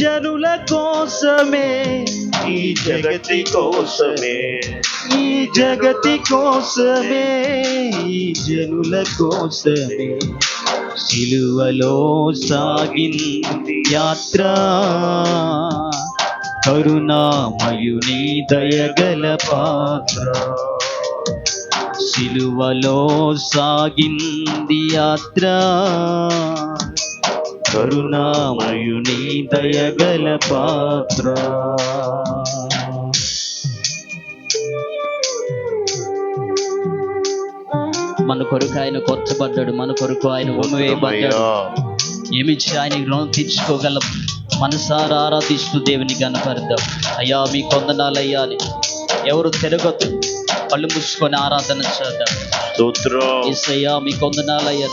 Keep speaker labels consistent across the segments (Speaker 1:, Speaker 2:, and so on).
Speaker 1: జనుల కోసమే,
Speaker 2: ఈ జగతి కోసమే,
Speaker 1: ఈ జగతి కోసమే, ఈ జనుల కోసమే సిలువలో సాగింది యాత్ర. కరుణామయుని దయగల పాత్ర, సిలువలో సాగింది యాత్ర. కరుణామయుని దయగల పాత్ర. మన కొరకు ఆయన కొత్తపడ్డాడు, మన కొరకు ఆయన వేయబడ్డాడు. ఏమిచ్చి ఆయన రుణం తీర్చుకోగలం? మనసారా ఆరాధిస్తూ దేవుని కనపడదాం. అయ్యా మీ కొందనాలయ్యా అని ఎవరు తిరగద్దు, కళ్ళు మూసుకొని ఆరాధన చేద్దాం. యేసయ్యా మీ కొందనాలయ్యా,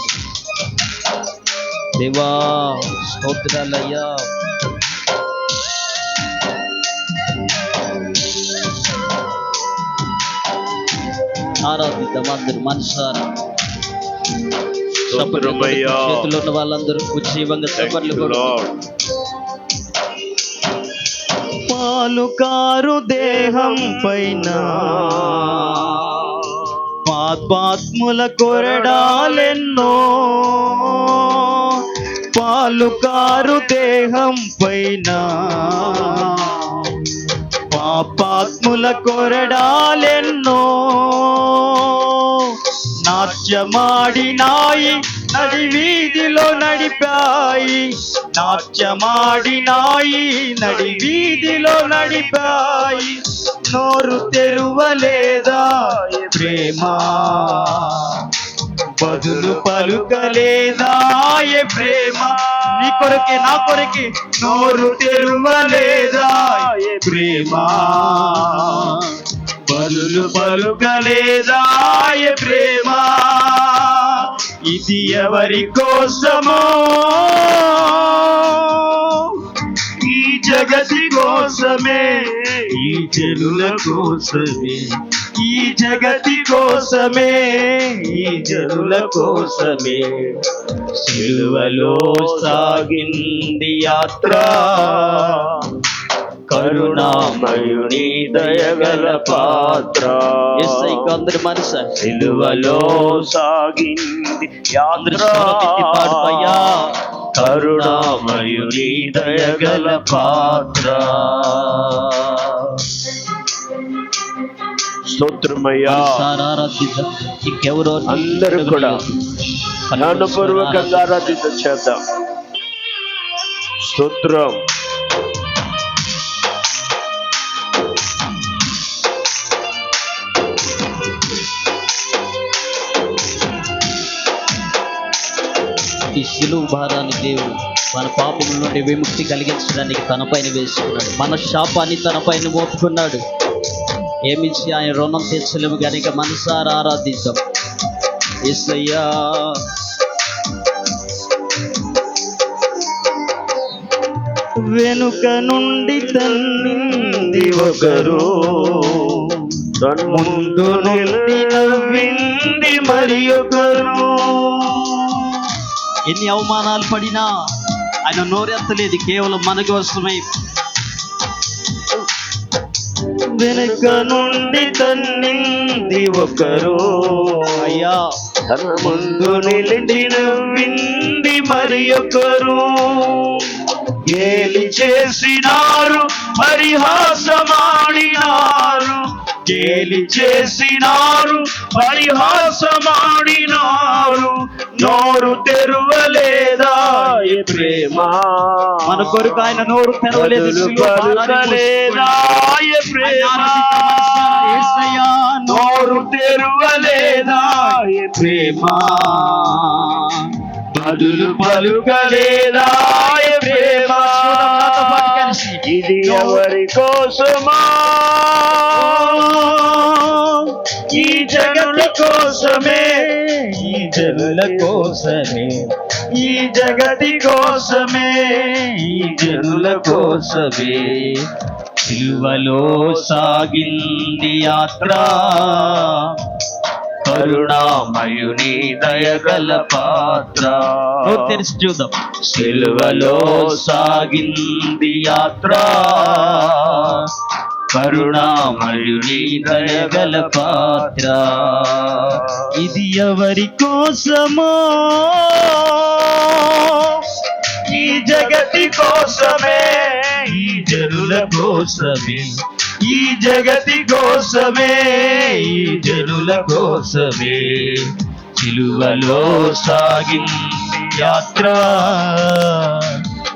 Speaker 1: దేవా స్తోత్రాలయ్యా. ఆరాధిద్దాం అందరూ మనసారా. చేతుల్లో ఉన్న వాళ్ళందరూ ఉజ్జీవంగా చప్పట్లు కొడుతూ. పాలుకారు దేహం పైన పాపాత్ముల కొరడాలెన్నో, పాలుకారు దేహం పైన పాపాత్ముల కొరడాలెన్నో. నాట్యమాడినాయి నడి వీధిలో నడిపాయి, నాట్యమాడినాయి నడి వీధిలో నడిపాయి. నోరు తెరువలేదా ప్రేమ, బదులు పలుకలేదా ప్రేమ. నీ కొరకే నా కొరకే నోరు తెరువలేదా ప్రేమ, బదులు పలుకలేదా ప్రేమ. ఇది ఎవరి కోసమో, ఈ జగతి కోసమే, ఈ జనుల కోసమే, ఈ జగతి కోసమే, ఈ జనుల కోసమే సిలువలో సాగింది యాత్ర. కరుణామయుని దయగల పాత్ర. అందరి మనస సిలువలో సాగింది యాత్ర. కరుణామయుని దయగల పాత్ర.
Speaker 2: స్తోత్రమయ్యా.
Speaker 1: ఇంకెవరో
Speaker 2: అందరూ కూడా జ్ఞానపూర్వకంగా ఆరాధిత చేద్దాం. స్తోత్రం.
Speaker 1: ఈ సిలువ భారాన్ని దేవుడు మన పాపముల నుండి విముక్తి కలిగించడానికి తన పైన వేసుకున్నాడు. మన శాపాన్ని తన పైన మోపుకున్నాడు. ఏమిచ్చి ఆయన రుణం తీర్చలేము కనుక మనసారా ఆరాధిద్దాం. యేసయ్యా వెనుక నుండి తన్నింది ఒకరు, ముందు నుండి నవ్వింది మరి ఒకరు. ఎన్ని అవమానాలు పడినా ఆయన నోరెత్తలేదు, కేవలం మన కోసమై. వెనుక నుండి తన్నింది ఒకరు, అయ్యా తన ముందు నిలిచి నవ్వింది మరి ఒకరు. గేలి చేసినారు, పరిహాసమాడినారు, గేలి చేసినారు, పరిహాసమాడినారు. నోరు తెరువలేదా ప్రేమ, మన కొరకు ఆయన నోరు తెరవలేదు. నోరు తెరువలేదా ప్రేమ, బదులు పలుకలేదా ప్రేమ. ఇది ఎవరి కోసమా, ఈ జగతి కోసమే, ఈ జనుల కోసమే, ఈ జగతి కోసమే, ఈ జనుల కోసమే సిలువలో సాగింది యాత్ర.
Speaker 2: కరుణామయుని దయగల పాత్ర.
Speaker 1: నోరు తెరిచి చూద్దాం.
Speaker 2: సిలువలో సాగింది యాత్ర, కరుణామయుని దయగల పాత్ర.
Speaker 1: ఇది ఎవరి కోసమో?
Speaker 2: ఈ జగతి కోసమే, ఈ జనుల కోసమే, ఈ జగతి కోసమే, ఈ జనుల కోసమే సిలువలో సాగింది యాత్ర,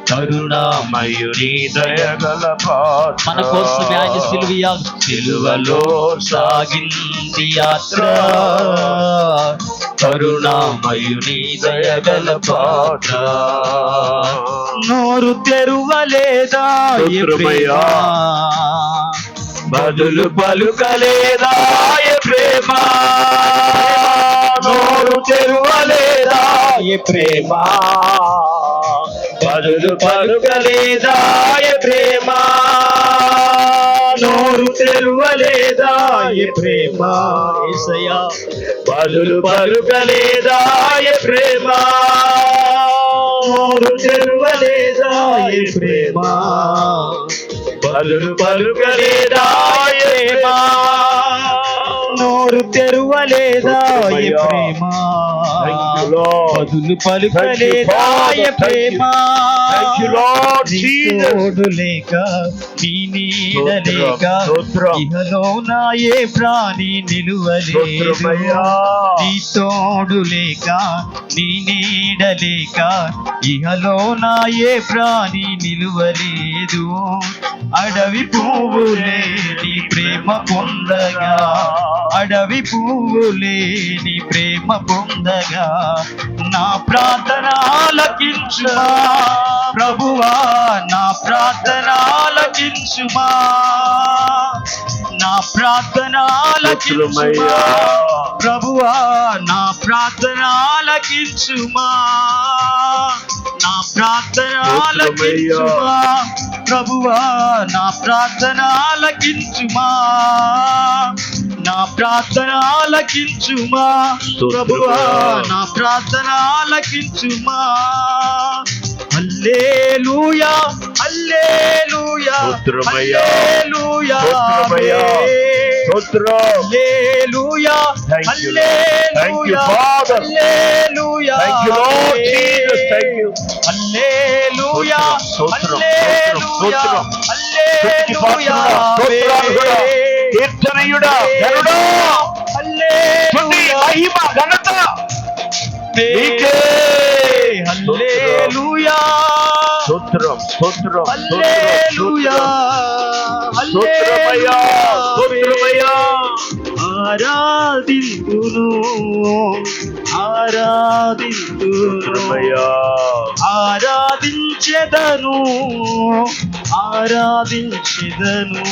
Speaker 2: కరుణామయుని దయగల పాత్ర.
Speaker 1: మన కోసమే ఆయన
Speaker 2: సిలువలో సాగింది యాత్ర, కరుణామయుని దయగల పాత్ర.
Speaker 1: నోరు తెరువలేదా ఏ ప్రేమ?
Speaker 2: బదులు పలుకలేదా ఏ ప్రేమ? నోరు తెరువలేదా ఏ ప్రేమ? బదులు పలుకలేదా ఏ ప్రేమ? నోరు తెరువలేదా ఏ ప్రేమ?
Speaker 1: యేసయ్యా
Speaker 2: బదులు పలుకలేదా ఏ ప్రేమ? నోరు తెరువలేదా ఏ ప్రేమ? బదులు పలుకలేదా ఏ ప్రేమ?
Speaker 1: నోరు తెరువలేదా ఏ ప్రేమ? బదులు పలుకలేదా ఏ ప్రేమ? తోడు లేక నీ నీడ లేక ఇహలో నా ఏ ప్రాణి నిలువలేదు. నీ తోడు లేక నీ నీడ లేక ఇహలో నా ఏ ప్రాణి నిలువలేదు. అడవి పువ్వులే నీ ప్రేమ పొందగా, అడవి పువ్వులే నీ ప్రేమ పొందగా, నా ప్రార్థన ఆలకించుమా ప్రభువా, నా ప్రార్థన ఆలకించుమా, నా ప్రార్థన ఆలకించుమా ప్రభువా, నా ప్రార్థన ఆలకించుమా, నా ప్రార్థన ఆలకించుమా ప్రభువా, నా ప్రార్థన ఆలకించుమా, నా ప్రార్థన ఆలకించుమా ప్రభువా, నా ప్రార్థన ఆలకించుమా. హల్లెలూయా హల్లెలూయా హల్లెలూయా హల్లెలూయా హల్లెలూయా హల్లెలూయా హల్లెలూయా హల్లెలూయా హల్లెలూయా
Speaker 2: కీర్తనయుడా మహిమ ఘనత నీకే.
Speaker 1: హల్లెలూయా
Speaker 2: స్తోత్రం స్తోత్రం
Speaker 1: హల్లెలూయా
Speaker 2: స్తోత్రమయ్యా స్తోత్రమయ్యా.
Speaker 1: ఆరాధింతును ఆరాధింతును ఆరాధించెదను ఆరాధించెదను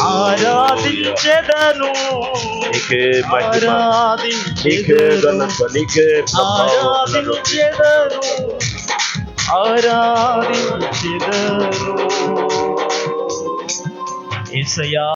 Speaker 1: ఆరాధించెదను
Speaker 2: నీకే మహిమ, నీకే ఘనత, నీకే
Speaker 1: ఆరాధించెదను ఆరాధించెదను యేసయ్యా.